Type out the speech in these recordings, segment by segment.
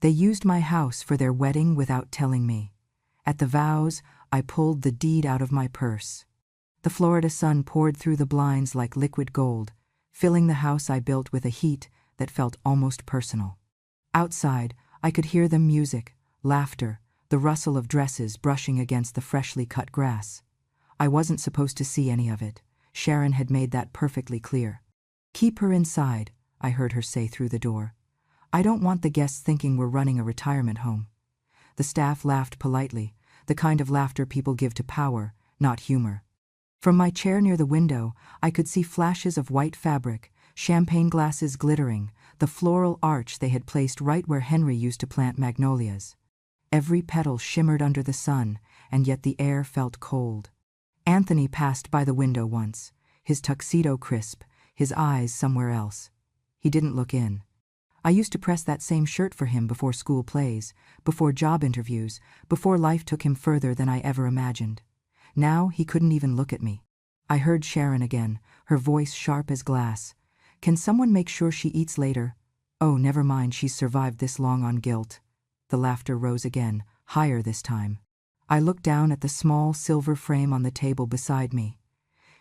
They used my house for their wedding without telling me. At the vows, I pulled the deed out of my purse. The Florida sun poured through the blinds like liquid gold, filling the house I built with a heat that felt almost personal. Outside, I could hear the music, laughter, the rustle of dresses brushing against the freshly cut grass. I wasn't supposed to see any of it. Sharon had made that perfectly clear. "Keep her inside," I heard her say through the door. "I don't want the guests thinking we're running a retirement home." The staff laughed politely, the kind of laughter people give to power, not humor. From my chair near the window, I could see flashes of white fabric, champagne glasses glittering, the floral arch they had placed right where Henry used to plant magnolias. Every petal shimmered under the sun, and yet the air felt cold. Anthony passed by the window once, his tuxedo crisp, his eyes somewhere else. He didn't look in. I used to press that same shirt for him before school plays, before job interviews, before life took him further than I ever imagined. Now he couldn't even look at me. I heard Sharon again, her voice sharp as glass. "Can someone make sure she eats later? Oh, never mind, she's survived this long on guilt." The laughter rose again, higher this time. I looked down at the small silver frame on the table beside me.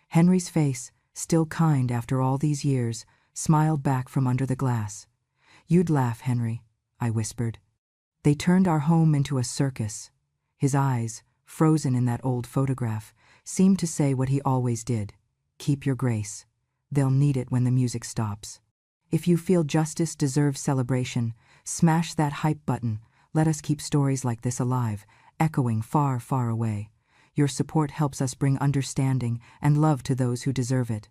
Henry's face, still kind after all these years, smiled back from under the glass. "You'd laugh, Henry," I whispered. "They turned our home into a circus." His eyes, frozen in that old photograph, seemed to say what he always did. "Keep your grace. They'll need it when the music stops. If you feel justice deserves celebration, smash that hype button. Let us keep stories like this alive, echoing far, far away. Your support helps us bring understanding and love to those who deserve it.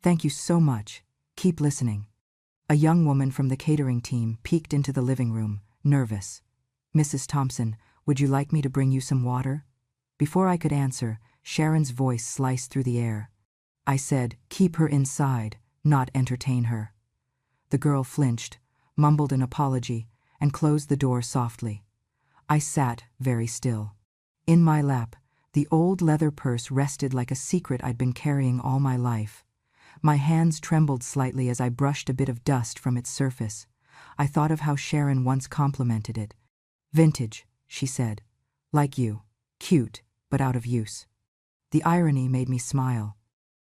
Thank you so much. Keep listening." A young woman from the catering team peeked into the living room, nervous. "Mrs. Thompson, would you like me to bring you some water?" Before I could answer, Sharon's voice sliced through the air. I said, "Keep her inside, not entertain her." The girl flinched, mumbled an apology, and closed the door softly. I sat very still. In my lap, the old leather purse rested like a secret I'd been carrying all my life. My hands trembled slightly as I brushed a bit of dust from its surface. I thought of how Sharon once complimented it. "Vintage," she said. "Like you. Cute, but out of use." The irony made me smile.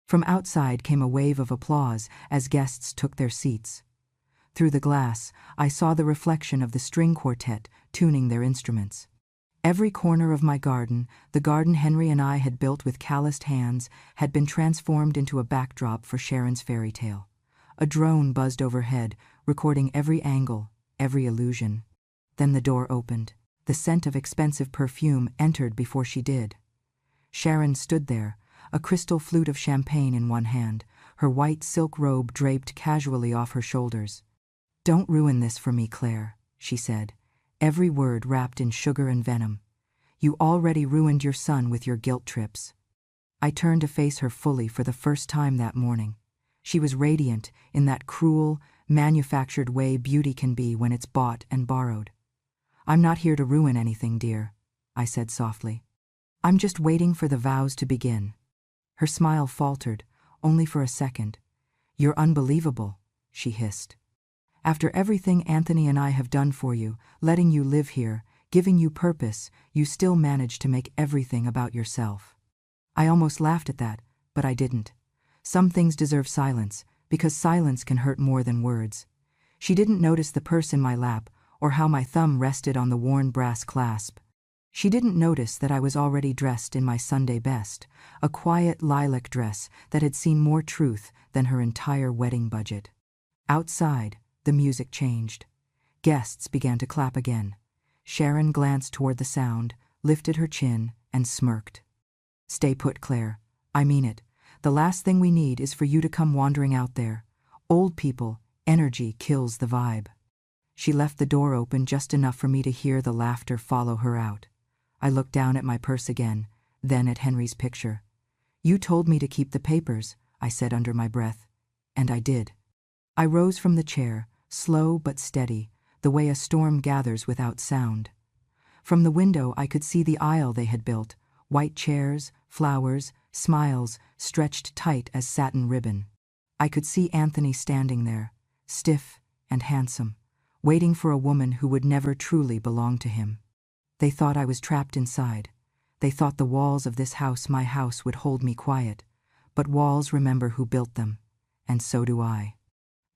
From outside came a wave of applause as guests took their seats. Through the glass, I saw the reflection of the string quartet tuning their instruments. Every corner of my garden, the garden Henry and I had built with calloused hands, had been transformed into a backdrop for Sharon's fairy tale. A drone buzzed overhead, recording every angle, every illusion. Then the door opened. The scent of expensive perfume entered before she did. Sharon stood there, a crystal flute of champagne in one hand, her white silk robe draped casually off her shoulders. "Don't ruin this for me, Claire," she said, every word wrapped in sugar and venom. "You already ruined your son with your guilt trips." I turned to face her fully for the first time that morning. She was radiant in that cruel, manufactured way beauty can be when it's bought and borrowed. "I'm not here to ruin anything, dear," I said softly. "I'm just waiting for the vows to begin." Her smile faltered, only for a second. "You're unbelievable," she hissed. "After everything Anthony and I have done for you, letting you live here, giving you purpose, you still manage to make everything about yourself." I almost laughed at that, but I didn't. Some things deserve silence, because silence can hurt more than words. She didn't notice the purse in my lap, or how my thumb rested on the worn brass clasp. She didn't notice that I was already dressed in my Sunday best, a quiet lilac dress that had seen more truth than her entire wedding budget. Outside, the music changed. Guests began to clap again. Sharon glanced toward the sound, lifted her chin, and smirked. "Stay put, Claire. I mean it. The last thing we need is for you to come wandering out there. Old people, energy kills the vibe." She left the door open just enough for me to hear the laughter follow her out. I looked down at my purse again, then at Henry's picture. "You told me to keep the papers," I said under my breath. And I did. I rose from the chair, slow but steady, the way a storm gathers without sound. From the window I could see the aisle they had built, white chairs, flowers, smiles, stretched tight as satin ribbon. I could see Anthony standing there, stiff and handsome, waiting for a woman who would never truly belong to him. They thought I was trapped inside. They thought the walls of this house, my house, would hold me quiet. But walls remember who built them, and so do I.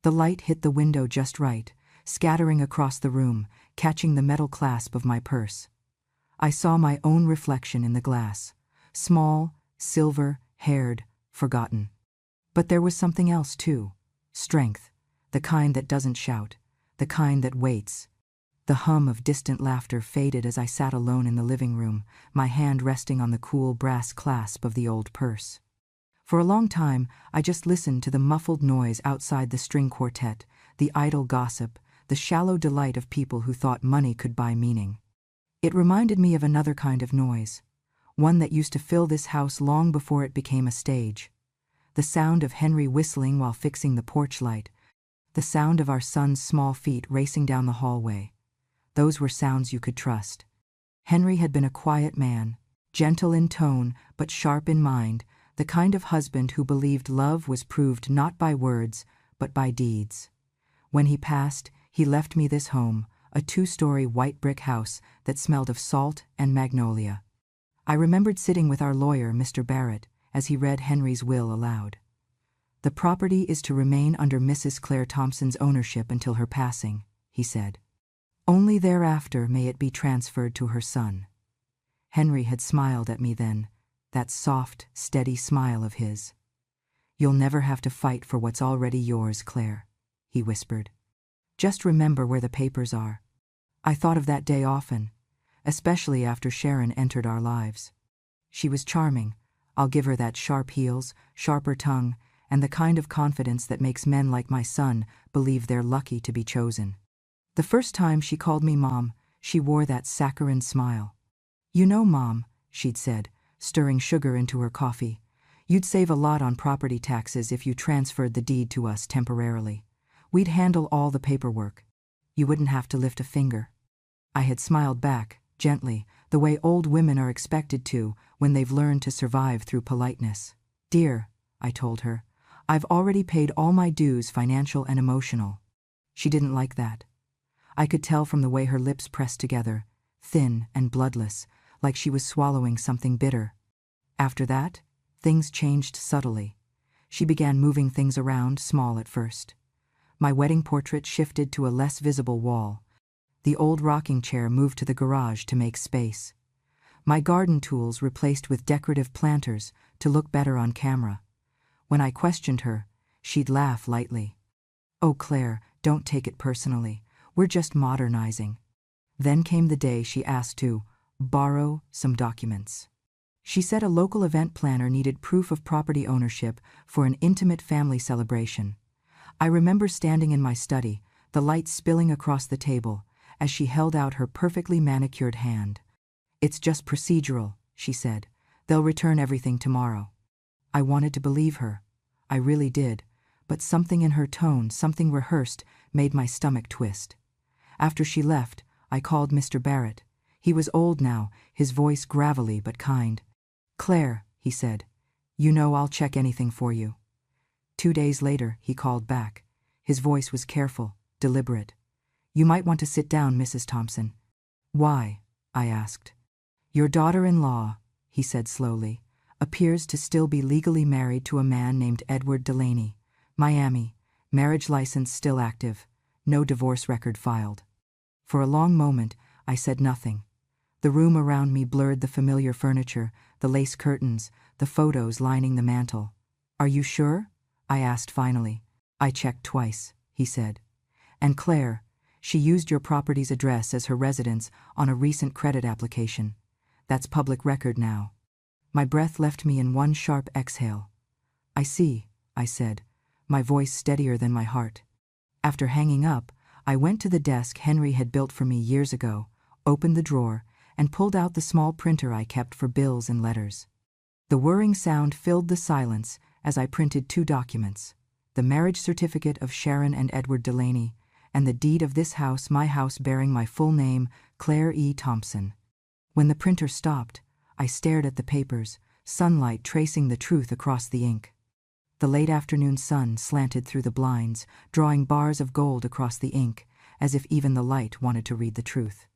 The light hit the window just right, scattering across the room, catching the metal clasp of my purse. I saw my own reflection in the glass, small, silver-haired, forgotten. But there was something else too, strength, the kind that doesn't shout, the kind that waits. The hum of distant laughter faded as I sat alone in the living room, my hand resting on the cool brass clasp of the old purse. For a long time, I just listened to the muffled noise outside the string quartet, the idle gossip, the shallow delight of people who thought money could buy meaning. It reminded me of another kind of noise, one that used to fill this house long before it became a stage. The sound of Henry whistling while fixing the porch light, the sound of our son's small feet racing down the hallway. Those were sounds you could trust. Henry had been a quiet man, gentle in tone but sharp in mind, the kind of husband who believed love was proved not by words but by deeds. When he passed, he left me this home, a 2-story white brick house that smelled of salt and magnolia. I remembered sitting with our lawyer, Mr. Barrett, as he read Henry's will aloud. "The property is to remain under Mrs. Claire Thompson's ownership until her passing," he said. "Only thereafter may it be transferred to her son." Henry had smiled at me then, that soft, steady smile of his. "You'll never have to fight for what's already yours, Claire," he whispered. "Just remember where the papers are." I thought of that day often, especially after Sharon entered our lives. She was charming. I'll give her that sharp heels, sharper tongue, and the kind of confidence that makes men like my son believe they're lucky to be chosen. The first time she called me Mom, she wore that saccharine smile. "You know, Mom," she'd said, stirring sugar into her coffee, "you'd save a lot on property taxes if you transferred the deed to us temporarily. We'd handle all the paperwork. You wouldn't have to lift a finger." I had smiled back, gently, the way old women are expected to when they've learned to survive through politeness. "Dear," I told her, "I've already paid all my dues, financial and emotional." She didn't like that. I could tell from the way her lips pressed together, thin and bloodless, like she was swallowing something bitter. After that, things changed subtly. She began moving things around, small at first. My wedding portrait shifted to a less visible wall. The old rocking chair moved to the garage to make space. My garden tools replaced with decorative planters to look better on camera. When I questioned her, she'd laugh lightly. "Oh, Claire, don't take it personally. We're just modernizing." Then came the day she asked to borrow some documents. She said a local event planner needed proof of property ownership for an intimate family celebration. I remember standing in my study, the light spilling across the table, as she held out her perfectly manicured hand. "It's just procedural," she said. "They'll return everything tomorrow." I wanted to believe her. I really did, but something in her tone, something rehearsed, made my stomach twist. After she left, I called Mr. Barrett. He was old now, his voice gravelly but kind. "Claire," he said, "you know I'll check anything for you." 2 days later, he called back. His voice was careful, deliberate. "You might want to sit down, Mrs. Thompson." "Why?" I asked. "Your daughter-in-law," he said slowly, "appears to still be legally married to a man named Edward Delaney, Miami, marriage license still active, no divorce record filed." For a long moment, I said nothing. The room around me blurred the familiar furniture, the lace curtains, the photos lining the mantel. "Are you sure?" I asked finally. "I checked twice," he said. "And Claire, she used your property's address as her residence on a recent credit application. That's public record now." My breath left me in one sharp exhale. "I see," I said, my voice steadier than my heart. After hanging up, I went to the desk Henry had built for me years ago, opened the drawer, and pulled out the small printer I kept for bills and letters. The whirring sound filled the silence as I printed 2 documents, the marriage certificate of Sharon and Edward Delaney, and the deed of this house, my house, bearing my full name, Claire E. Thompson. When the printer stopped, I stared at the papers, sunlight tracing the truth across the ink. The late afternoon sun slanted through the blinds, drawing bars of gold across the ink, as if even the light wanted to read the truth.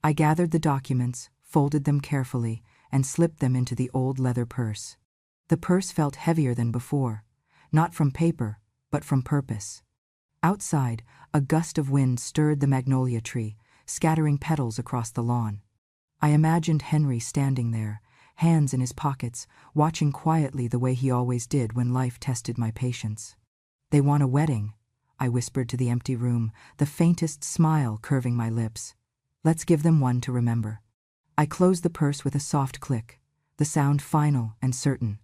I gathered the documents, folded them carefully, and slipped them into the old leather purse. The purse felt heavier than before, not from paper, but from purpose. Outside, a gust of wind stirred the magnolia tree, scattering petals across the lawn. I imagined Henry standing there, hands in his pockets, watching quietly the way he always did when life tested my patience. "They want a wedding," I whispered to the empty room, the faintest smile curving my lips. "Let's give them one to remember." I closed the purse with a soft click, the sound final and certain.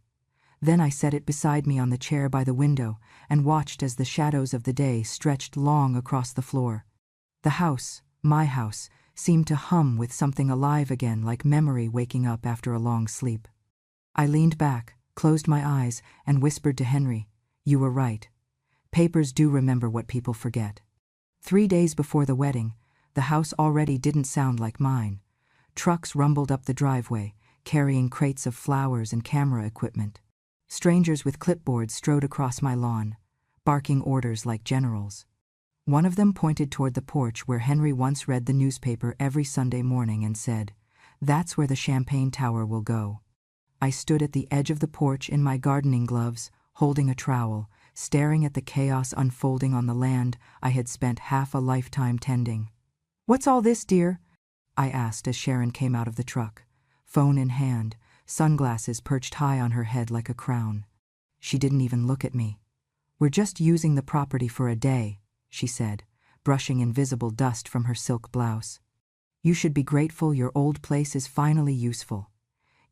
Then I set it beside me on the chair by the window and watched as the shadows of the day stretched long across the floor. The house, my house, seemed to hum with something alive again, like memory waking up after a long sleep. I leaned back, closed my eyes, and whispered to Henry, "You were right. Papers do remember what people forget." 3 days before the wedding, the house already didn't sound like mine. Trucks rumbled up the driveway, carrying crates of flowers and camera equipment. Strangers with clipboards strode across my lawn, barking orders like generals. One of them pointed toward the porch where Henry once read the newspaper every Sunday morning and said, "That's where the champagne tower will go." I stood at the edge of the porch in my gardening gloves, holding a trowel, staring at the chaos unfolding on the land I had spent half a lifetime tending. "What's all this, dear?" I asked as Sharon came out of the truck, phone in hand, sunglasses perched high on her head like a crown. She didn't even look at me. "We're just using the property for a day," she said, brushing invisible dust from her silk blouse. "You should be grateful your old place is finally useful.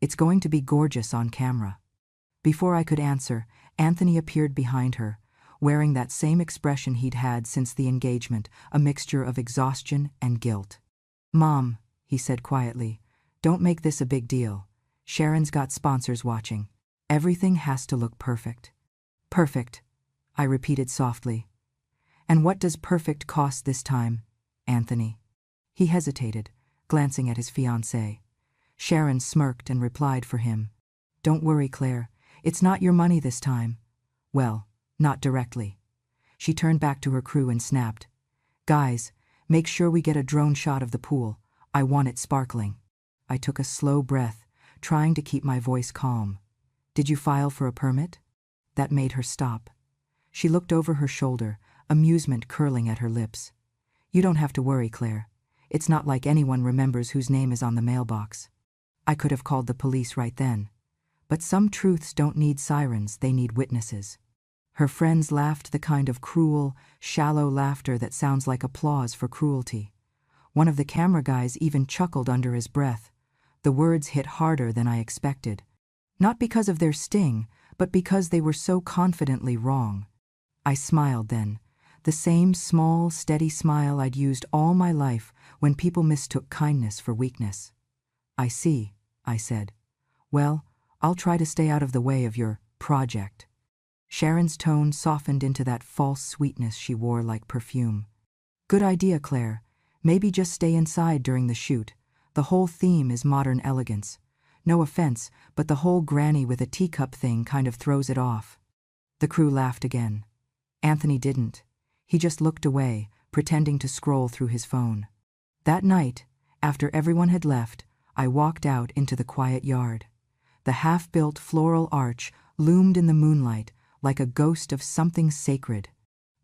It's going to be gorgeous on camera." Before I could answer, Anthony appeared behind her, wearing that same expression he'd had since the engagement, a mixture of exhaustion and guilt. "Mom," he said quietly, "don't make this a big deal. Sharon's got sponsors watching. Everything has to look perfect." "Perfect," I repeated softly. "And what does perfect cost this time, Anthony?" He hesitated, glancing at his fiancée. Sharon smirked and replied for him, "Don't worry, Claire. It's not your money this time. Well, not directly." She turned back to her crew and snapped, "Guys, make sure we get a drone shot of the pool. I want it sparkling." I took a slow breath, trying to keep my voice calm. "Did you file for a permit?" That made her stop. She looked over her shoulder, amusement curling at her lips. "You don't have to worry, Claire. It's not like anyone remembers whose name is on the mailbox." I could have called the police right then. But some truths don't need sirens, they need witnesses. Her friends laughed, the kind of cruel, shallow laughter that sounds like applause for cruelty. One of the camera guys even chuckled under his breath. The words hit harder than I expected. Not because of their sting, but because they were so confidently wrong. I smiled then, the same small, steady smile I'd used all my life when people mistook kindness for weakness. "I see," I said. "Well, I'll try to stay out of the way of your project." Sharon's tone softened into that false sweetness she wore like perfume. "Good idea, Claire. Maybe just stay inside during the shoot. The whole theme is modern elegance. No offense, but the whole granny with a teacup thing kind of throws it off." The crew laughed again. Anthony didn't. He just looked away, pretending to scroll through his phone. That night, after everyone had left, I walked out into the quiet yard. The half-built floral arch loomed in the moonlight like a ghost of something sacred.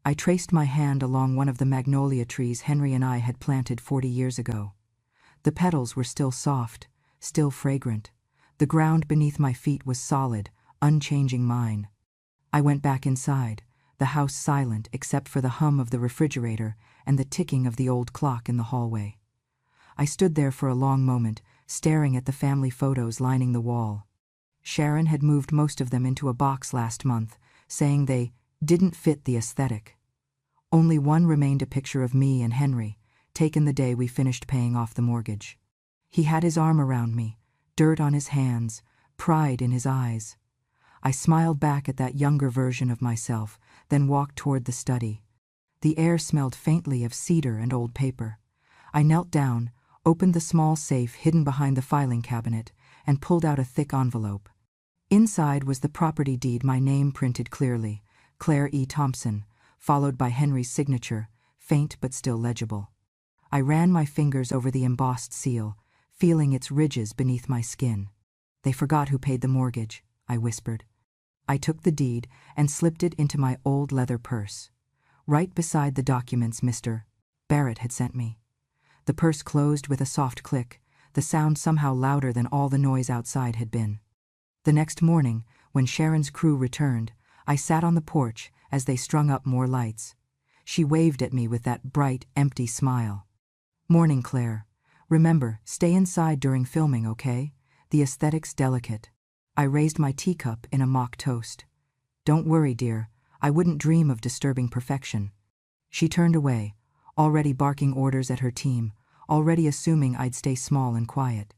I traced my hand along one of the magnolia trees Henry and I had planted 40 years ago. The petals were still soft, still fragrant. The ground beneath my feet was solid, unchanging mine. I went back inside, the house silent except for the hum of the refrigerator and the ticking of the old clock in the hallway. I stood there for a long moment, staring at the family photos lining the wall. Sharon had moved most of them into a box last month, saying they didn't fit the aesthetic. Only one remained, a picture of me and Henry, taken the day we finished paying off the mortgage. He had his arm around me, dirt on his hands, pride in his eyes. I smiled back at that younger version of myself, then walked toward the study. The air smelled faintly of cedar and old paper. I knelt down, opened the small safe hidden behind the filing cabinet, and pulled out a thick envelope. Inside was the property deed, my name printed clearly, Claire E. Thompson, followed by Henry's signature, faint but still legible. I ran my fingers over the embossed seal, feeling its ridges beneath my skin. "They forgot who paid the mortgage," I whispered. I took the deed and slipped it into my old leather purse, right beside the documents Mr. Barrett had sent me. The purse closed with a soft click, the sound somehow louder than all the noise outside had been. The next morning, when Sharon's crew returned, I sat on the porch as they strung up more lights. She waved at me with that bright, empty smile. "Morning, Claire. Remember, stay inside during filming, okay? The aesthetic's delicate." I raised my teacup in a mock toast. "Don't worry, dear. I wouldn't dream of disturbing perfection." She turned away, already barking orders at her team, already assuming I'd stay small and quiet.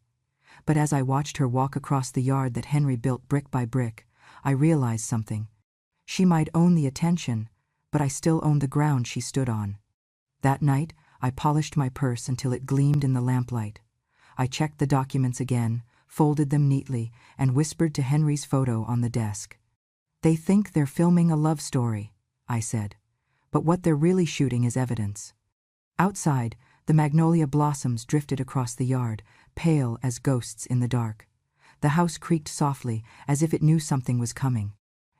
But as I watched her walk across the yard that Henry built brick by brick, I realized something. She might own the attention, but I still owned the ground she stood on. That night, I polished my purse until it gleamed in the lamplight. I checked the documents again, folded them neatly, and whispered to Henry's photo on the desk. "They think they're filming a love story," I said, "but what they're really shooting is evidence." Outside, the magnolia blossoms drifted across the yard, pale as ghosts in the dark. The house creaked softly, as if it knew something was coming.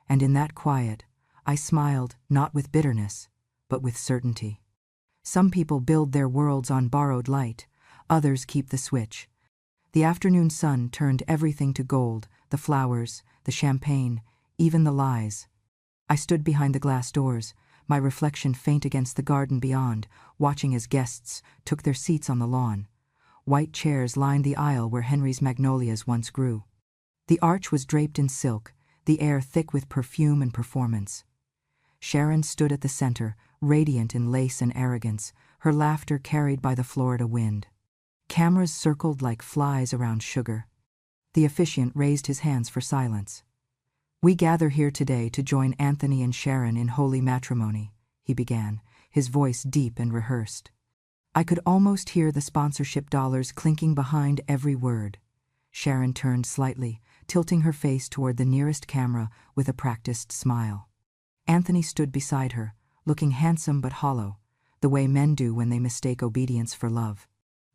And in that quiet, I smiled, not with bitterness, but with certainty. Some people build their worlds on borrowed light, others keep the switch. The afternoon sun turned everything to gold, the flowers, the champagne, even the lies. I stood behind the glass doors, my reflection faint against the garden beyond, watching as guests took their seats on the lawn. White chairs lined the aisle where Henry's magnolias once grew. The arch was draped in silk, the air thick with perfume and performance. Sharon stood at the center, radiant in lace and arrogance, her laughter carried by the Florida wind. Cameras circled like flies around sugar. The officiant raised his hands for silence. "We gather here today to join Anthony and Sharon in holy matrimony," he began, his voice deep and rehearsed. I could almost hear the sponsorship dollars clinking behind every word. Sharon turned slightly, tilting her face toward the nearest camera with a practiced smile. Anthony stood beside her, looking handsome but hollow, the way men do when they mistake obedience for love.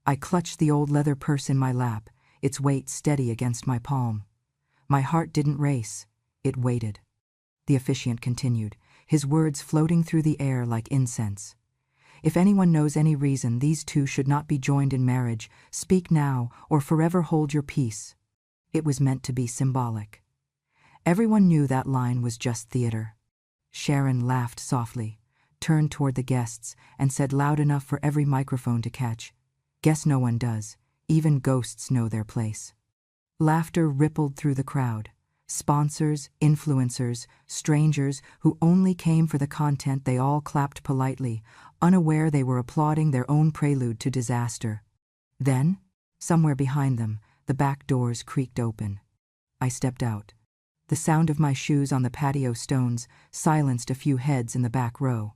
I clutched the old leather purse in my lap, its weight steady against my palm. My heart didn't race, it waited. The officiant continued, his words floating through the air like incense. "If anyone knows any reason these two should not be joined in marriage, speak now or forever hold your peace." It was meant to be symbolic. Everyone knew that line was just theater. Sharon laughed softly, turned toward the guests, and said loud enough for every microphone to catch, "Guess no one does. Even ghosts know their place." Laughter rippled through the crowd. Sponsors, influencers, strangers who only came for the content, they all clapped politely, unaware they were applauding their own prelude to disaster. Then, somewhere behind them, the back doors creaked open. I stepped out. The sound of my shoes on the patio stones silenced a few heads in the back row.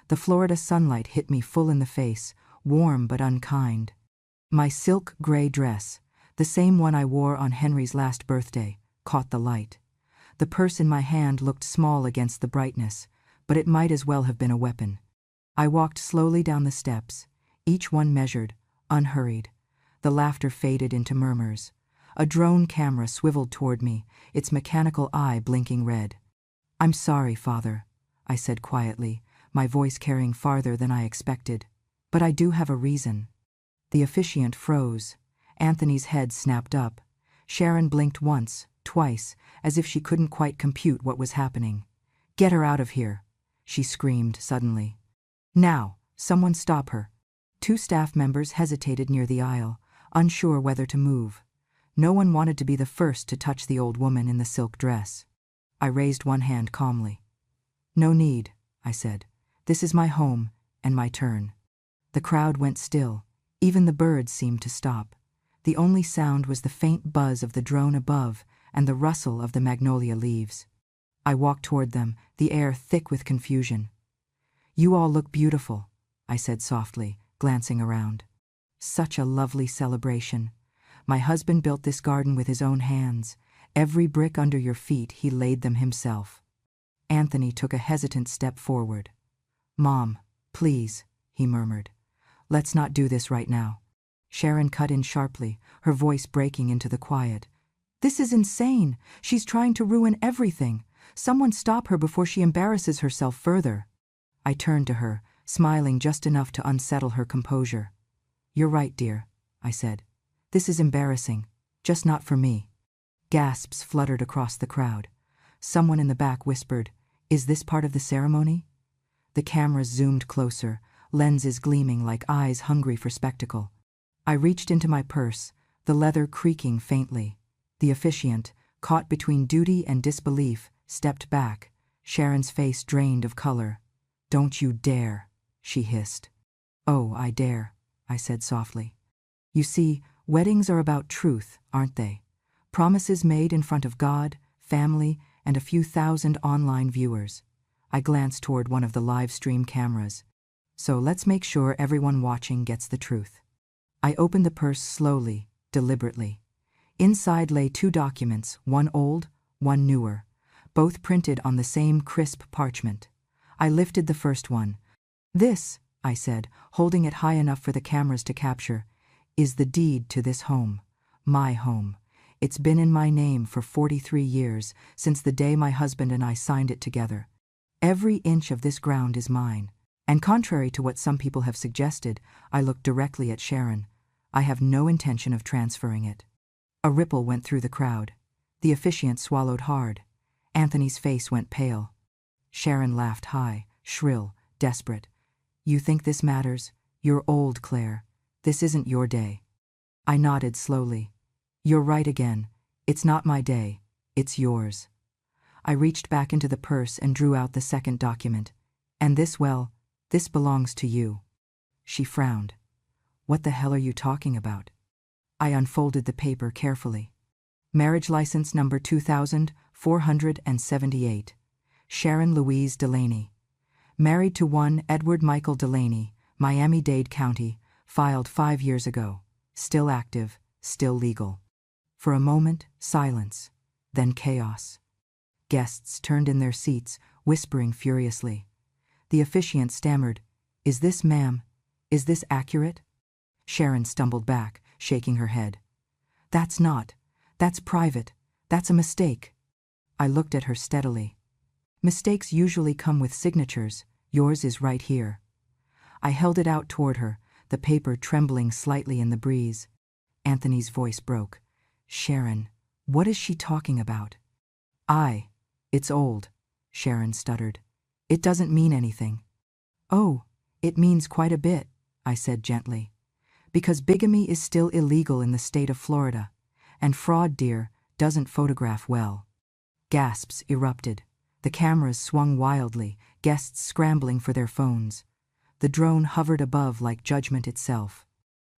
The Florida sunlight hit me full in the face, warm but unkind. My silk gray dress, the same one I wore on Henry's last birthday, caught the light. The purse in my hand looked small against the brightness, but it might as well have been a weapon. I walked slowly down the steps, each one measured, unhurried. The laughter faded into murmurs. A drone camera swiveled toward me, its mechanical eye blinking red. "I'm sorry, Father," I said quietly, my voice carrying farther than I expected. "But I do have a reason." The officiant froze. Anthony's head snapped up. Sharon blinked once, twice, as if she couldn't quite compute what was happening. "Get her out of here," she screamed suddenly. "Now, someone stop her." Two staff members hesitated near the aisle, unsure whether to move. No one wanted to be the first to touch the old woman in the silk dress. I raised one hand calmly. "No need," I said. "This is my home, and my turn." The crowd went still. Even the birds seemed to stop. The only sound was the faint buzz of the drone above and the rustle of the magnolia leaves. I walked toward them, the air thick with confusion. "You all look beautiful," I said softly, glancing around. "Such a lovely celebration. My husband built this garden with his own hands. Every brick under your feet, he laid them himself." Anthony took a hesitant step forward. "Mom," Please, he murmured. Let's not do this right now. Sharon cut in sharply, her voice breaking into the quiet. This is insane. She's trying to ruin everything. Someone stop her before she embarrasses herself further. I turned to her, smiling just enough to unsettle her composure. You're right, dear, I said. This is embarrassing, just not for me. Gasps fluttered across the crowd. Someone in the back whispered, Is this part of the ceremony? The cameras zoomed closer, lenses gleaming like eyes hungry for spectacle. I reached into my purse, the leather creaking faintly. The officiant, caught between duty and disbelief, stepped back, Sharon's face drained of color. Don't you dare, she hissed. Oh, I dare, I said softly. You see, weddings are about truth, aren't they? Promises made in front of God, family, and a few thousand online viewers. I glanced toward one of the live stream cameras. So let's make sure everyone watching gets the truth. I opened the purse slowly, deliberately. Inside lay 2 documents, one old, one newer, both printed on the same crisp parchment. I lifted the first one. This, I said, holding it high enough for the cameras to capture, is the deed to this home. My home. It's been in my name for 43 years, since the day my husband and I signed it together. Every inch of this ground is mine. And contrary to what some people have suggested, I looked directly at Sharon. I have no intention of transferring it. A ripple went through the crowd. The officiant swallowed hard. Anthony's face went pale. Sharon laughed high, shrill, desperate. You think this matters? You're old, Claire. This isn't your day. I nodded slowly. You're right again. It's not my day. It's yours. I reached back into the purse and drew out the second document. And this, well, this belongs to you. She frowned. What the hell are you talking about? I unfolded the paper carefully. Marriage license number 2478. Sharon Louise Delaney. Married to one Edward Michael Delaney, Miami-Dade County, filed 5 years ago. Still active, still legal. For a moment, silence. Then chaos. Guests turned in their seats, whispering furiously. The officiant stammered, Is this, ma'am? Is this accurate? Sharon stumbled back, shaking her head. That's private. That's a mistake. I looked at her steadily. Mistakes usually come with signatures. Yours is right here. I held it out toward her, the paper trembling slightly in the breeze. Anthony's voice broke. Sharon, what is she talking about? It's old, Sharon stuttered. It doesn't mean anything. Oh, it means quite a bit, I said gently. Because bigamy is still illegal in the state of Florida, and fraud, dear, doesn't photograph well. Gasps erupted. The cameras swung wildly, guests scrambling for their phones. The drone hovered above like judgment itself.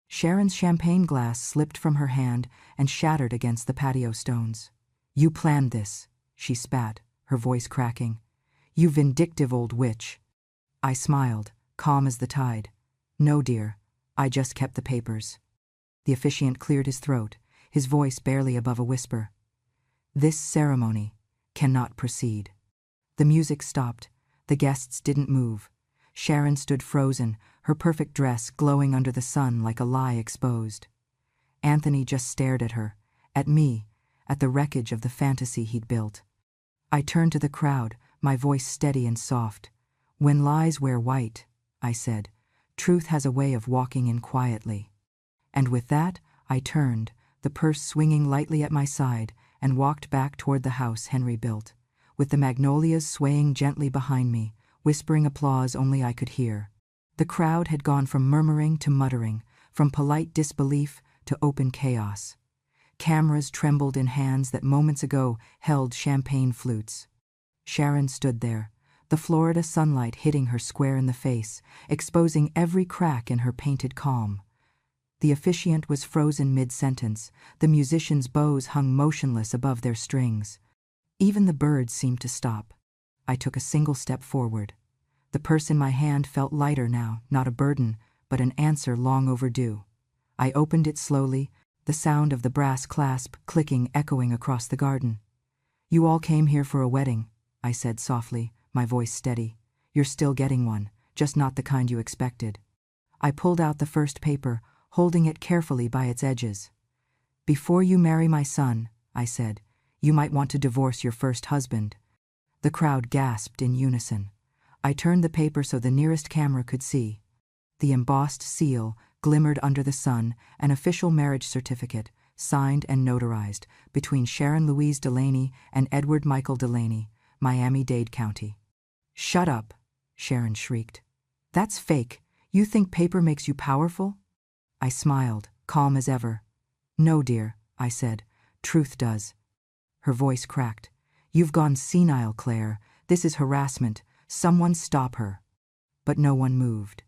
Sharon's champagne glass slipped from her hand and shattered against the patio stones. You planned this, she spat, her voice cracking. You vindictive old witch. I smiled, calm as the tide. No, dear, I just kept the papers. The officiant cleared his throat, his voice barely above a whisper. This ceremony cannot proceed. The music stopped. The guests didn't move. Sharon stood frozen, her perfect dress glowing under the sun like a lie exposed. Anthony just stared at her, at me, at the wreckage of the fantasy he'd built. I turned to the crowd, my voice steady and soft. When lies wear white, I said, truth has a way of walking in quietly. And with that, I turned, the purse swinging lightly at my side, and walked back toward the house Henry built, with the magnolias swaying gently behind me, whispering applause only I could hear. The crowd had gone from murmuring to muttering, from polite disbelief to open chaos. Cameras trembled in hands that moments ago held champagne flutes. Sharon stood there, the Florida sunlight hitting her square in the face, exposing every crack in her painted calm. The officiant was frozen mid-sentence, the musicians' bows hung motionless above their strings. Even the birds seemed to stop. I took a single step forward. The purse in my hand felt lighter now, not a burden, but an answer long overdue. I opened it slowly, the sound of the brass clasp clicking echoing across the garden. You all came here for a wedding, I said softly, my voice steady. You're still getting one. just not the kind you expected. I pulled out the first paper, holding it carefully by its edges. "Before you marry my son," I said, "you might want to divorce your first husband." The crowd gasped in unison. I turned the paper so the nearest camera could see. The embossed seal glimmered under the sun, an official marriage certificate, signed and notarized, between Sharon Louise Delaney and Edward Michael Delaney, Miami-Dade County. "Shut up," Sharon shrieked. "That's fake. You think paper makes you powerful?" I smiled, calm as ever. "No, dear," I said. "Truth does." Her voice cracked. "You've gone senile, Claire. This is harassment. Someone stop her." But no one moved.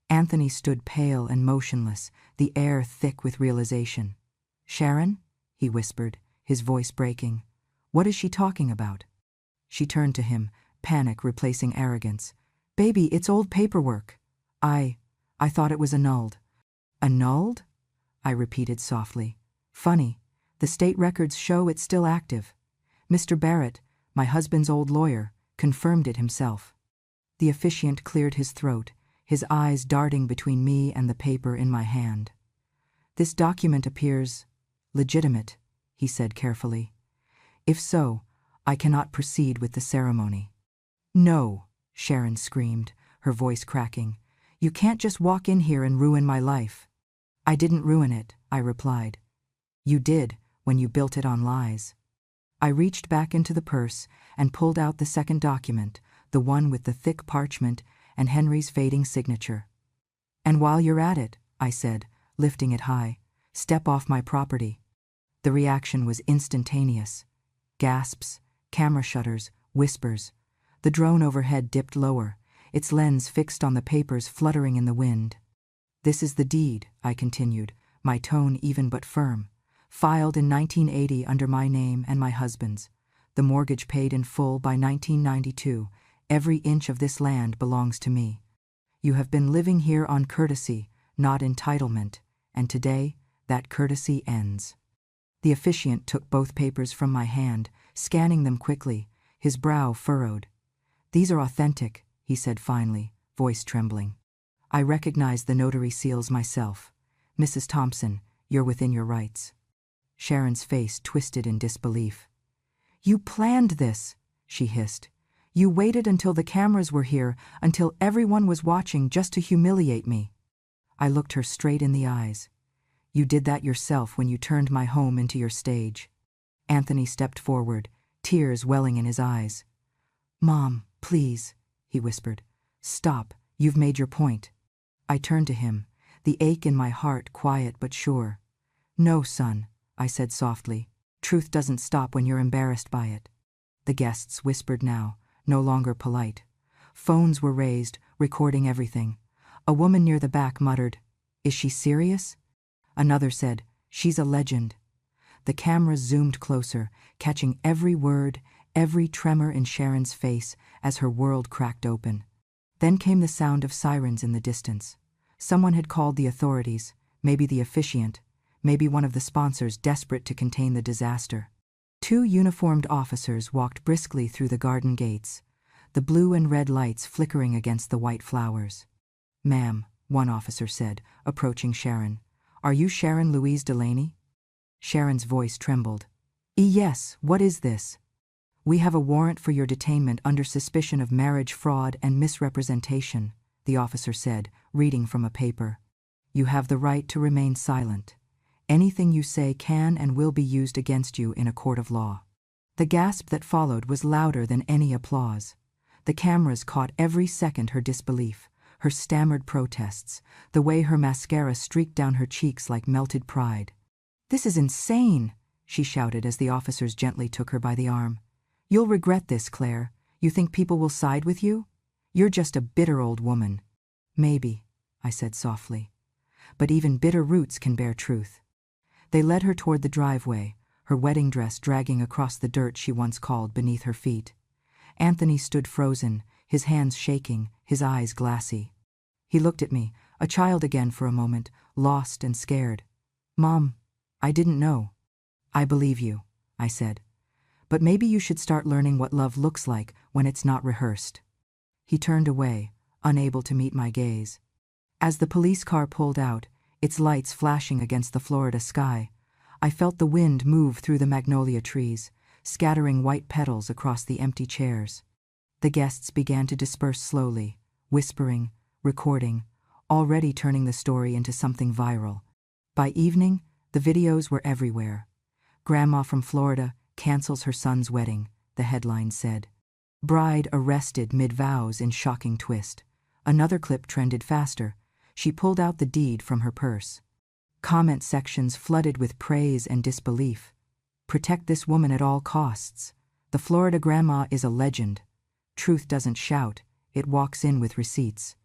Anthony stood pale and motionless, the air thick with realization. "Sharon?" he whispered, his voice breaking. "What is she talking about?" She turned to him, panic replacing arrogance. "Baby, it's old paperwork. I thought it was annulled." "Annulled?" I repeated softly. "Funny. The state records show it's still active. Mr. Barrett, my husband's old lawyer, confirmed it himself." The officiant cleared his throat, his eyes darting between me and the paper in my hand. "This document appears legitimate," he said carefully. "If so, I cannot proceed with the ceremony." "No," Sharon screamed, her voice cracking. "You can't just walk in here and ruin my life." "I didn't ruin it," I replied. "You did, when you built it on lies." I reached back into the purse and pulled out the second document, the one with the thick parchment and Henry's fading signature. "And while you're at it," I said, lifting it high, "step off my property." The reaction was instantaneous. Gasps, camera shutters, whispers. The drone overhead dipped lower, its lens fixed on the papers fluttering in the wind. "This is the deed," I continued, my tone even but firm. "Filed in 1980 under my name and my husband's. The mortgage paid in full by 1992. Every inch of this land belongs to me. You have been living here on courtesy, not entitlement, and today that courtesy ends." The officiant took both papers from my hand, scanning them quickly, his brow furrowed. "These are authentic," he said finally, voice trembling. "I recognize the notary seals myself. Mrs. Thompson, you're within your rights." Sharon's face twisted in disbelief. "You planned this," she hissed. "You waited until the cameras were here, until everyone was watching just to humiliate me." I looked her straight in the eyes. "You did that yourself when you turned my home into your stage." Anthony stepped forward, tears welling in his eyes. "Mom, please," he whispered. "Stop, you've made your point." I turned to him, the ache in my heart quiet but sure. "No, son," I said softly. "Truth doesn't stop when you're embarrassed by it." The guests whispered now, no longer polite. Phones were raised, recording everything. A woman near the back muttered, "Is she serious?" Another said, "She's a legend." The cameras zoomed closer, catching every word, every tremor in Sharon's face as her world cracked open. Then came the sound of sirens in the distance. Someone had called the authorities, maybe the officiant, maybe one of the sponsors desperate to contain the disaster. Two uniformed officers walked briskly through the garden gates, the blue and red lights flickering against the white flowers. "Ma'am," one officer said, approaching Sharon, "are you Sharon Louise Delaney?" Sharon's voice trembled. "Yes, what is this?" "We have a warrant for your detainment under suspicion of marriage fraud and misrepresentation," the officer said, reading from a paper. "You have the right to remain silent. Anything you say can and will be used against you in a court of law." The gasp that followed was louder than any applause. The cameras caught every second her disbelief, her stammered protests, the way her mascara streaked down her cheeks like melted pride. "This is insane," she shouted as the officers gently took her by the arm. "You'll regret this, Claire. You think people will side with you? You're just a bitter old woman." "Maybe," I said softly. "But even bitter roots can bear truth." They led her toward the driveway, her wedding dress dragging across the dirt she once called beneath her feet. Anthony stood frozen, his hands shaking, his eyes glassy. He looked at me, a child again for a moment, lost and scared. "Mom, I didn't know." "I believe you," I said. "But maybe you should start learning what love looks like when it's not rehearsed." He turned away, unable to meet my gaze. As the police car pulled out, its lights flashing against the Florida sky, I felt the wind move through the magnolia trees, scattering white petals across the empty chairs. The guests began to disperse slowly, whispering, recording, already turning the story into something viral. By evening, the videos were everywhere. "Grandma from Florida cancels her son's wedding," the headline said. "Bride arrested mid-vows in shocking twist." Another clip trended faster. She pulled out the deed from her purse. Comment sections flooded with praise and disbelief. "Protect this woman at all costs. The Florida grandma is a legend. Truth doesn't shout, it walks in with receipts."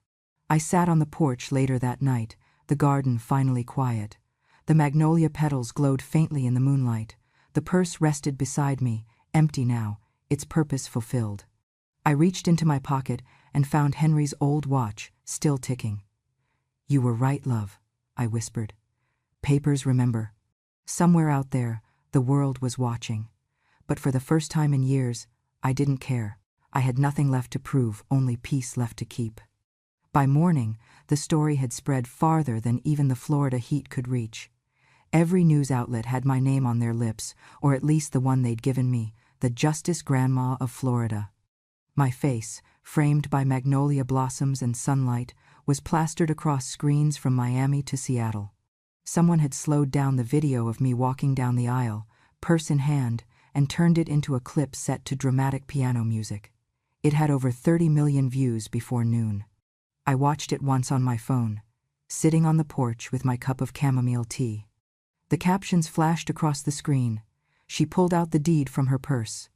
I sat on the porch later that night, the garden finally quiet. The magnolia petals glowed faintly in the moonlight. The purse rested beside me, empty now, its purpose fulfilled. I reached into my pocket and found Henry's old watch, still ticking. "You were right, love," I whispered. "Papers remember." Somewhere out there, the world was watching. But for the first time in years, I didn't care. I had nothing left to prove, only peace left to keep. By morning, the story had spread farther than even the Florida heat could reach. Every news outlet had my name on their lips, or at least the one they'd given me, the Justice Grandma of Florida. My face, framed by magnolia blossoms and sunlight, was plastered across screens from Miami to Seattle. Someone had slowed down the video of me walking down the aisle, purse in hand, and turned it into a clip set to dramatic piano music. It had over 30 million views before noon. I watched it once on my phone, sitting on the porch with my cup of chamomile tea. The captions flashed across the screen. She pulled out the deed from her purse.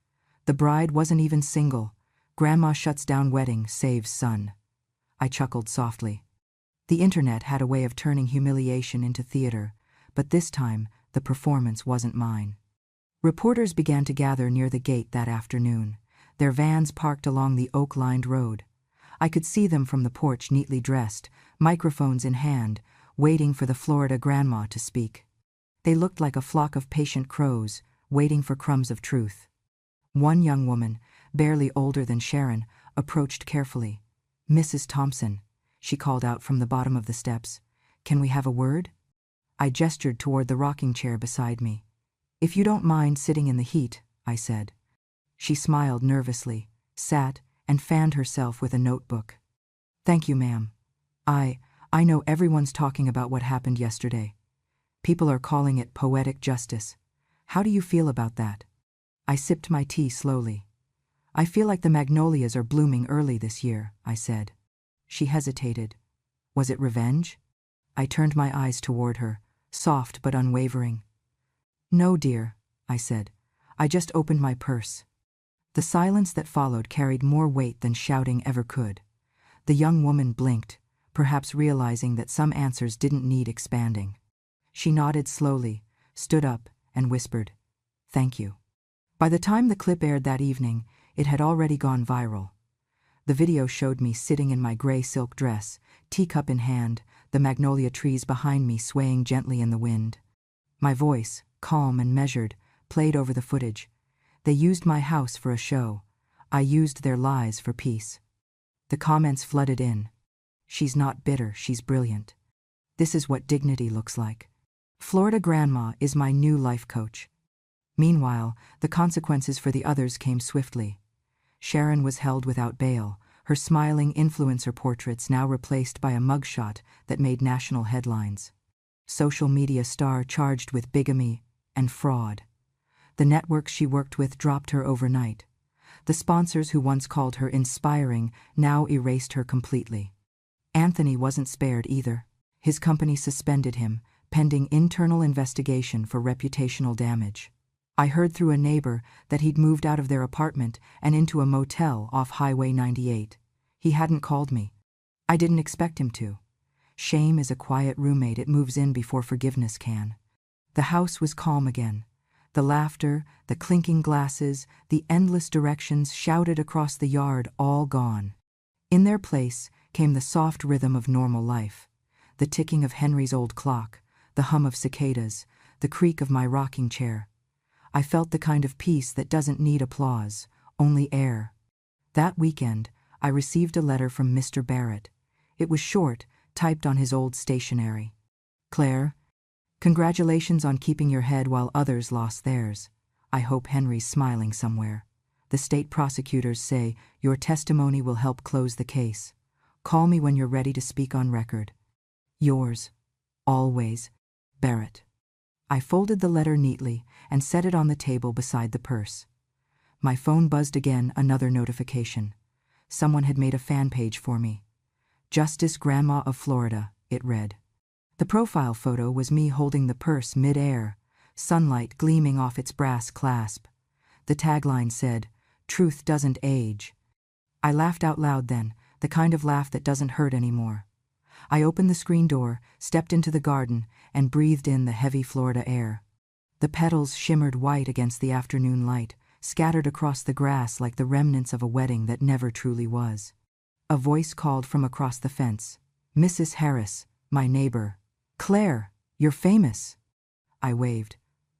The bride wasn't even single. Grandma shuts down wedding, saves son. I chuckled softly. The internet had a way of turning humiliation into theater, but this time the performance wasn't mine. Reporters began to gather near the gate that afternoon, their vans parked along the oak-lined road. I could see them from the porch, neatly dressed, microphones in hand, waiting for the Florida grandma to speak. They looked like a flock of patient crows, waiting for crumbs of truth. One young woman, barely older than Sharon, approached carefully. "Mrs. Thompson," she called out from the bottom of the steps, "can we have a word?" I gestured toward the rocking chair beside me. "If you don't mind sitting in the heat," I said. She smiled nervously, sat, and fanned herself with a notebook. "Thank you, ma'am. I know everyone's talking about what happened yesterday. People are calling it poetic justice. How do you feel about that?" I sipped my tea slowly. "I feel like the magnolias are blooming early this year," I said. She hesitated. Was it revenge? I turned my eyes toward her, soft but unwavering. "No, dear," I said. "I just opened my purse." The silence that followed carried more weight than shouting ever could. The young woman blinked, perhaps realizing that some answers didn't need expanding. She nodded slowly, stood up, and whispered, "Thank you." By the time the clip aired that evening, it had already gone viral. The video showed me sitting in my gray silk dress, teacup in hand, the magnolia trees behind me swaying gently in the wind. My voice, calm and measured, played over the footage. They used my house for a show. I used their lies for peace. The comments flooded in. "She's not bitter, she's brilliant. This is what dignity looks like. Florida grandma is my new life coach." Meanwhile, the consequences for the others came swiftly. Sharon was held without bail, her smiling influencer portraits now replaced by a mugshot that made national headlines. Social media star charged with bigamy and fraud. The networks she worked with dropped her overnight. The sponsors who once called her inspiring now erased her completely. Anthony wasn't spared either. His company suspended him, pending internal investigation for reputational damage. I heard through a neighbor that he'd moved out of their apartment and into a motel off Highway 98. He hadn't called me. I didn't expect him to. Shame is a quiet roommate, it moves in before forgiveness can. The house was calm again. The laughter, the clinking glasses, the endless directions shouted across the yard, all gone. In their place came the soft rhythm of normal life. The ticking of Henry's old clock, the hum of cicadas, the creak of my rocking chair. I felt the kind of peace that doesn't need applause, only air. That weekend, I received a letter from Mr. Barrett. It was short, typed on his old stationery. Claire, congratulations on keeping your head while others lost theirs. I hope Henry's smiling somewhere. The state prosecutors say your testimony will help close the case. Call me when you're ready to speak on record. Yours, always, Barrett. I folded the letter neatly and set it on the table beside the purse. My phone buzzed again, another notification. Someone had made a fan page for me. Justice Grandma of Florida, it read. The profile photo was me holding the purse mid-air, sunlight gleaming off its brass clasp. The tagline said, "Truth doesn't age." I laughed out loud then, the kind of laugh that doesn't hurt anymore. I opened the screen door, stepped into the garden, and breathed in the heavy Florida air. The petals shimmered white against the afternoon light, scattered across the grass like the remnants of a wedding that never truly was. A voice called from across the fence. "Mrs. Harris, my neighbor." "Claire, you're famous." I waved.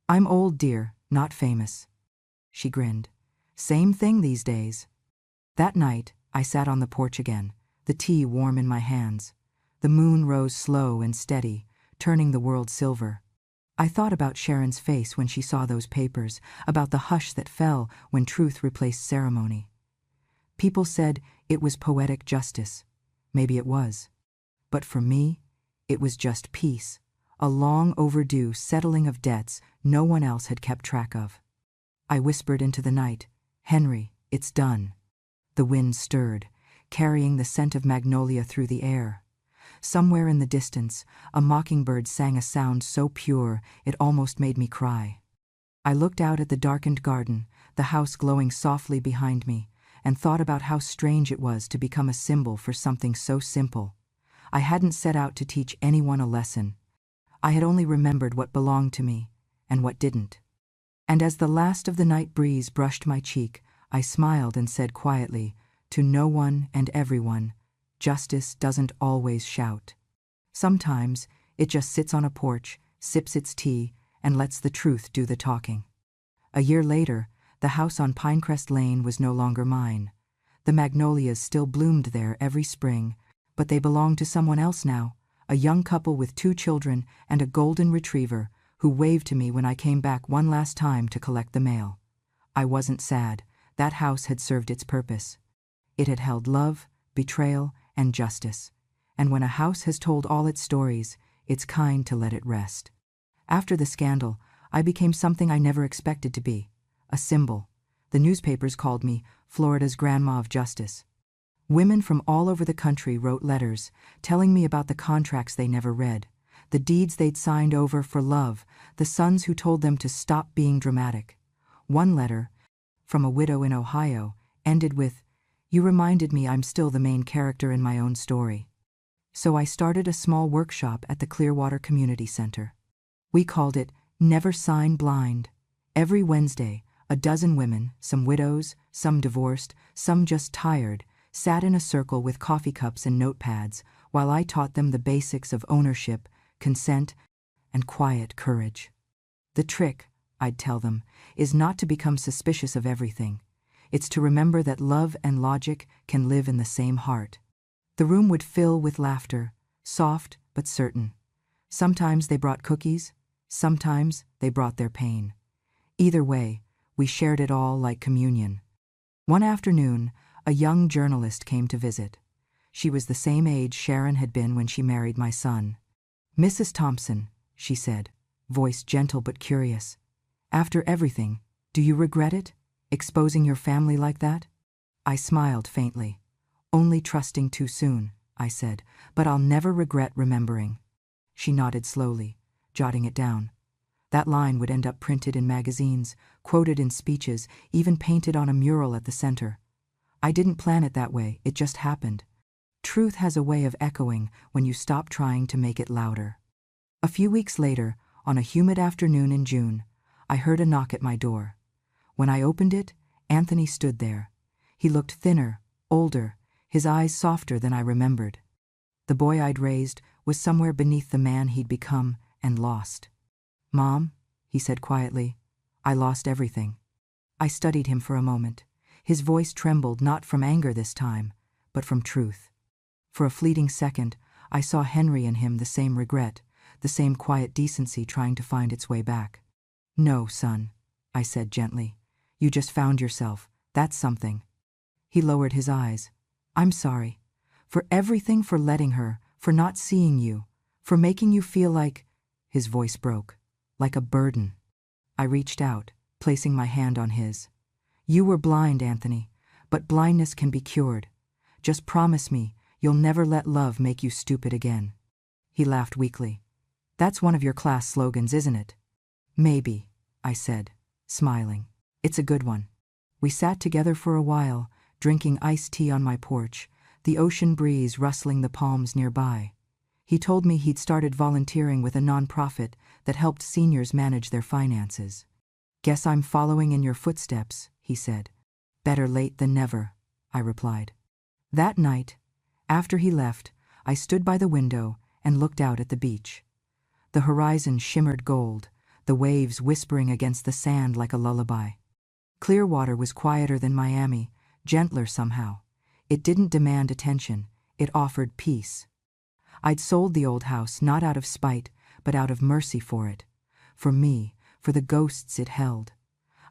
"I'm old, dear, not famous." She grinned. "Same thing these days." That night, I sat on the porch again, the tea warm in my hands. The moon rose slow and steady, turning the world silver. I thought about Sharon's face when she saw those papers, about the hush that fell when truth replaced ceremony. People said it was poetic justice. Maybe it was. But for me, it was just peace, a long overdue settling of debts no one else had kept track of. I whispered into the night, "Henry, it's done." The wind stirred, carrying the scent of magnolia through the air. Somewhere in the distance, a mockingbird sang a sound so pure it almost made me cry. I looked out at the darkened garden, the house glowing softly behind me, and thought about how strange it was to become a symbol for something so simple. I hadn't set out to teach anyone a lesson. I had only remembered what belonged to me, and what didn't. And as the last of the night breeze brushed my cheek, I smiled and said quietly, to no one and everyone, justice doesn't always shout. Sometimes it just sits on a porch, sips its tea, and lets the truth do the talking. A year later, the house on Pinecrest Lane was no longer mine. The magnolias still bloomed there every spring, but they belonged to someone else now, a young couple with 2 children and a golden retriever who waved to me when I came back one last time to collect the mail. I wasn't sad. That house had served its purpose. It had held love, betrayal, and justice. And when a house has told all its stories, it's kind to let it rest. After the scandal, I became something I never expected to be, a symbol. The newspapers called me Florida's Grandma of Justice. Women from all over the country wrote letters, telling me about the contracts they never read, the deeds they'd signed over for love, the sons who told them to stop being dramatic. One letter, from a widow in Ohio, ended with, "You reminded me I'm still the main character in my own story." So I started a small workshop at the Clearwater Community Center. We called it Never Sign Blind. Every Wednesday, a dozen women, some widows, some divorced, some just tired, sat in a circle with coffee cups and notepads while I taught them the basics of ownership, consent, and quiet courage. The trick, I'd tell them, is not to become suspicious of everything. It's to remember that love and logic can live in the same heart. The room would fill with laughter, soft but certain. Sometimes they brought cookies, sometimes they brought their pain. Either way, we shared it all like communion. One afternoon, a young journalist came to visit. She was the same age Sharon had been when she married my son. "Mrs. Thompson," she said, voice gentle but curious. "After everything, do you regret it? Exposing your family like that?" I smiled faintly. "Only trusting too soon," I said, "but I'll never regret remembering." She nodded slowly, jotting it down. That line would end up printed in magazines, quoted in speeches, even painted on a mural at the center. I didn't plan it that way, it just happened. Truth has a way of echoing when you stop trying to make it louder. A few weeks later, on a humid afternoon in June, I heard a knock at my door. When I opened it, Anthony stood there. He looked thinner, older, his eyes softer than I remembered. The boy I'd raised was somewhere beneath the man he'd become and lost. "Mom," he said quietly, "I lost everything." I studied him for a moment. His voice trembled not from anger this time, but from truth. For a fleeting second, I saw Henry in him, the same regret, the same quiet decency trying to find its way back. "No, son," I said gently. "You just found yourself. That's something." He lowered his eyes. "I'm sorry. For everything, for letting her, for not seeing you, for making you feel like—" His voice broke. "Like a burden." I reached out, placing my hand on his. "You were blind, Anthony, but blindness can be cured. Just promise me you'll never let love make you stupid again." He laughed weakly. "That's one of your class slogans, isn't it?" "Maybe," I said, smiling. "It's a good one." We sat together for a while, drinking iced tea on my porch, the ocean breeze rustling the palms nearby. He told me he'd started volunteering with a nonprofit that helped seniors manage their finances. "Guess I'm following in your footsteps," he said. "Better late than never," I replied. That night, after he left, I stood by the window and looked out at the beach. The horizon shimmered gold, the waves whispering against the sand like a lullaby. Clearwater was quieter than Miami, gentler somehow. It didn't demand attention, it offered peace. I'd sold the old house not out of spite, but out of mercy for it. For me, for the ghosts it held.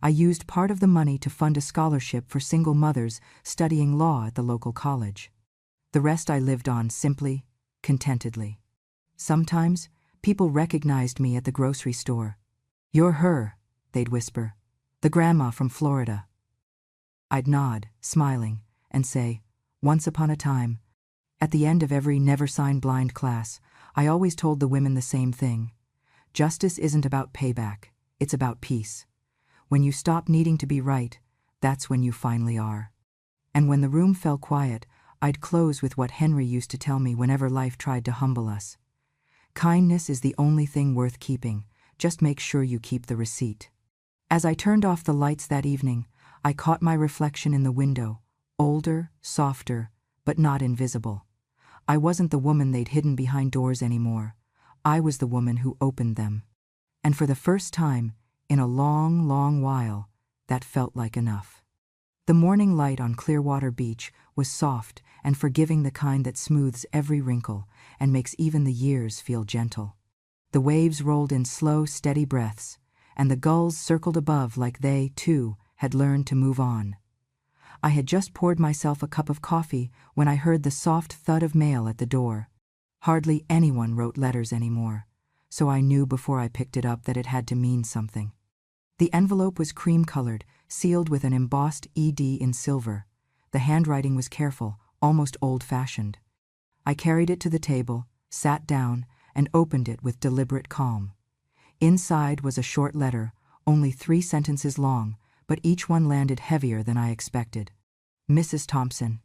I used part of the money to fund a scholarship for single mothers studying law at the local college. The rest I lived on simply, contentedly. Sometimes, people recognized me at the grocery store. "You're her," they'd whisper. "The grandma from Florida." I'd nod, smiling, and say, "Once upon a time." At the end of every Never Sign Blind class, I always told the women the same thing. Justice isn't about payback, it's about peace. When you stop needing to be right, that's when you finally are. And when the room fell quiet, I'd close with what Henry used to tell me whenever life tried to humble us. "Kindness is the only thing worth keeping. Just make sure you keep the receipt." As I turned off the lights that evening, I caught my reflection in the window, older, softer, but not invisible. I wasn't the woman they'd hidden behind doors anymore. I was the woman who opened them. And for the first time, in a long, long while, that felt like enough. The morning light on Clearwater Beach was soft and forgiving, the kind that smooths every wrinkle and makes even the years feel gentle. The waves rolled in slow, steady breaths, and the gulls circled above like they, too, had learned to move on. I had just poured myself a cup of coffee when I heard the soft thud of mail at the door. Hardly anyone wrote letters anymore, so I knew before I picked it up that it had to mean something. The envelope was cream-colored, sealed with an embossed ED in silver. The handwriting was careful, almost old-fashioned. I carried it to the table, sat down, and opened it with deliberate calm. Inside was a short letter, only 3 sentences long, but each one landed heavier than I expected. "Mrs. Thompson,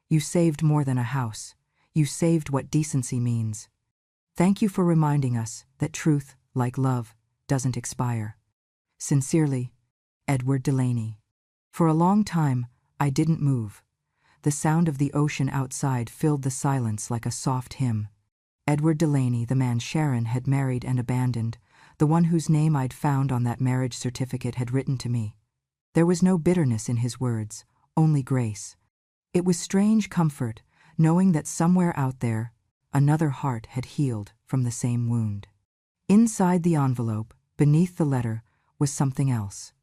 you saved more than a house. You saved what decency means. Thank you for reminding us that truth, like love, doesn't expire. Sincerely, Edward Delaney." For a long time, I didn't move. The sound of the ocean outside filled the silence like a soft hymn. Edward Delaney, the man Sharon had married and abandoned, the one whose name I'd found on that marriage certificate had written to me. There was no bitterness in his words, only grace. It was strange comfort, knowing that somewhere out there, another heart had healed from the same wound. Inside the envelope, beneath the letter, was something else.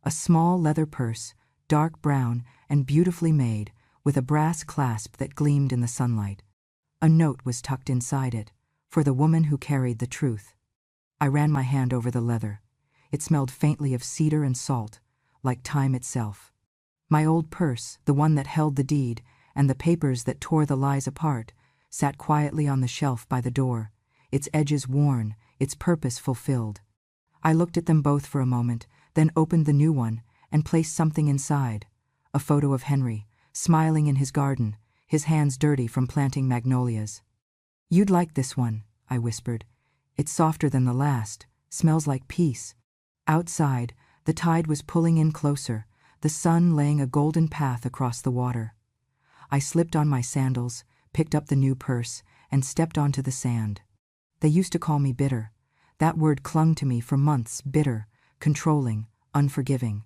A small leather purse, dark brown and beautifully made, with a brass clasp that gleamed in the sunlight. A note was tucked inside it, for the woman who carried the truth. I ran my hand over the leather. It smelled faintly of cedar and salt, like time itself. My old purse, the one that held the deed, and the papers that tore the lies apart, sat quietly on the shelf by the door, its edges worn, its purpose fulfilled. I looked at them both for a moment, then opened the new one and placed something inside. A photo of Henry, smiling in his garden, his hands dirty from planting magnolias. "You'd like this one," I whispered. "It's softer than the last, smells like peace." Outside, the tide was pulling in closer, the sun laying a golden path across the water. I slipped on my sandals, picked up the new purse, and stepped onto the sand. They used to call me bitter. That word clung to me for months, bitter, controlling, unforgiving.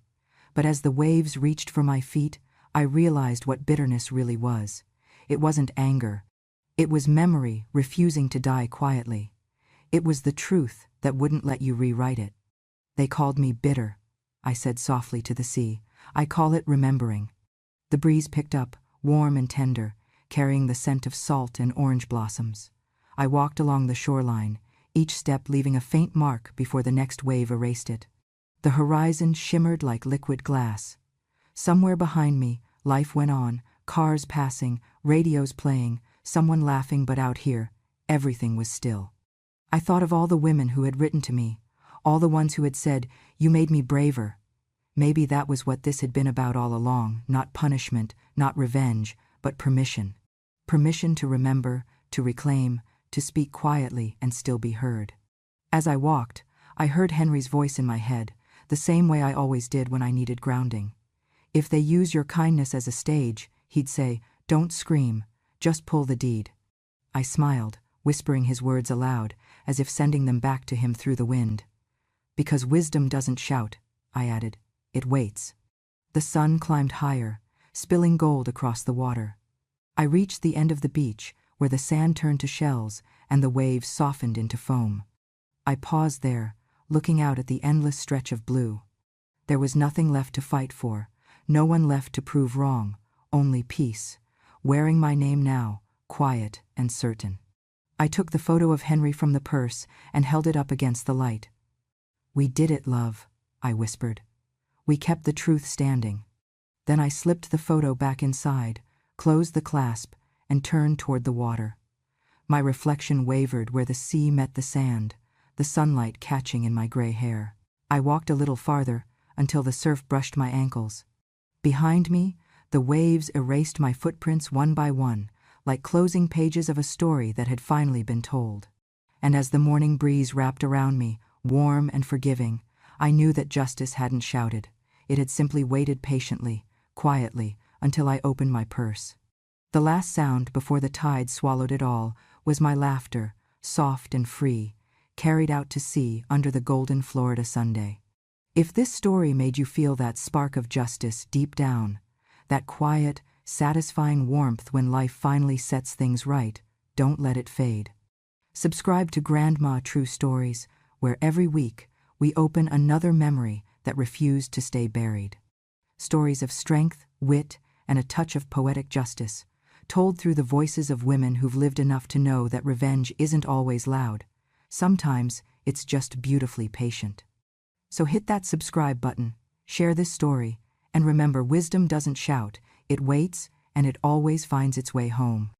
But as the waves reached for my feet, I realized what bitterness really was. It wasn't anger. It was memory refusing to die quietly. It was the truth that wouldn't let you rewrite it. They called me bitter, I said softly to the sea. I call it remembering. The breeze picked up, warm and tender, carrying the scent of salt and orange blossoms. I walked along the shoreline, each step leaving a faint mark before the next wave erased it. The horizon shimmered like liquid glass. Somewhere behind me, life went on, cars passing, radios playing, someone laughing, but out here, everything was still. I thought of all the women who had written to me, all the ones who had said, "You made me braver." Maybe that was what this had been about all along, not punishment, not revenge, but permission. Permission to remember, to reclaim, to speak quietly and still be heard. As I walked, I heard Henry's voice in my head, the same way I always did when I needed grounding. If they use your kindness as a stage, he'd say, don't scream, just pull the deed. I smiled, whispering his words aloud, as if sending them back to him through the wind. Because wisdom doesn't shout, I added, it waits. The sun climbed higher, spilling gold across the water. I reached the end of the beach, where the sand turned to shells and the waves softened into foam. I paused there, looking out at the endless stretch of blue. There was nothing left to fight for, no one left to prove wrong, only peace, wearing my name now, quiet and certain. I took the photo of Henry from the purse and held it up against the light. We did it, love, I whispered. We kept the truth standing. Then I slipped the photo back inside, closed the clasp, and turned toward the water. My reflection wavered where the sea met the sand, the sunlight catching in my gray hair. I walked a little farther until the surf brushed my ankles. Behind me, the waves erased my footprints one by one, like closing pages of a story that had finally been told. And as the morning breeze wrapped around me, warm and forgiving, I knew that justice hadn't shouted. It had simply waited patiently, quietly, until I opened my purse. The last sound before the tide swallowed it all was my laughter, soft and free, carried out to sea under the golden Florida Sunday. If this story made you feel that spark of justice deep down, that quiet, satisfying warmth when life finally sets things right, don't let it fade. Subscribe to Grandma True Stories, where every week we open another memory that refused to stay buried. Stories of strength, wit, and a touch of poetic justice, told through the voices of women who've lived enough to know that revenge isn't always loud. Sometimes it's just beautifully patient. So hit that subscribe button, share this story, and remember, wisdom doesn't shout, it waits, and it always finds its way home.